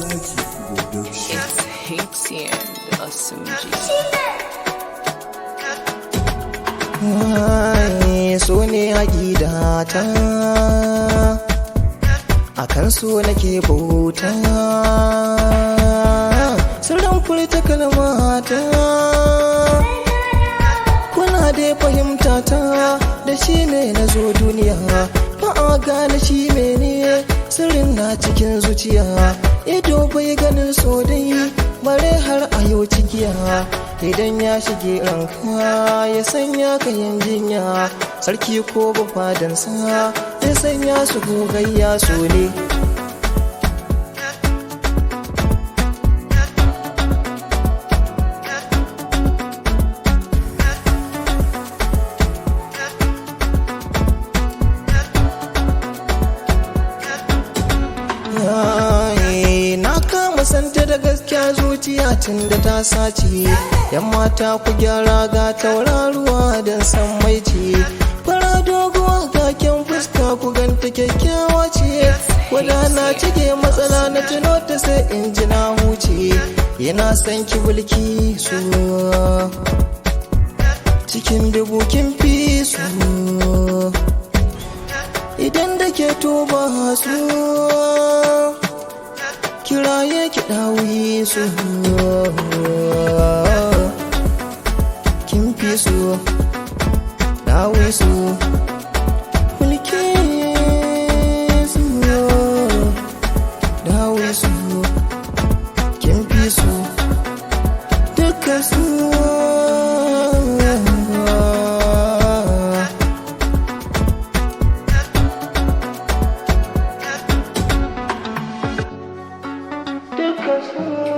It's Haiti and Asumji. So ne aƙidata, akan so nake bauta, sirrin furta kalmata. Kuna dai fahimta ta, da shi ne na zo duniya, ba a gane shi mene, sirrin na cikin zuciya. Ido bai ganin so dai, bare har a yau cikiya. Idan ya shige ranka ya sanya ka yin jinya, sarki ko bafadansa ya sanya su gogayya so ne. Santa da gaskiya zuciya tun da ta sace, yan mata ku gyara ga tauraruwa don san mai ce. Fara doguwa taken fuska ku ganta kyakkyawa ce, wadana cike matsala na tuno ta sai in ji na huce. Yana san ki beelkisu, cikin dubu kin fi su, idan da ke toba su kiraye ki dawisu, kin fi su dawisu, beelkisu dawisu, kin fi su duka su. Because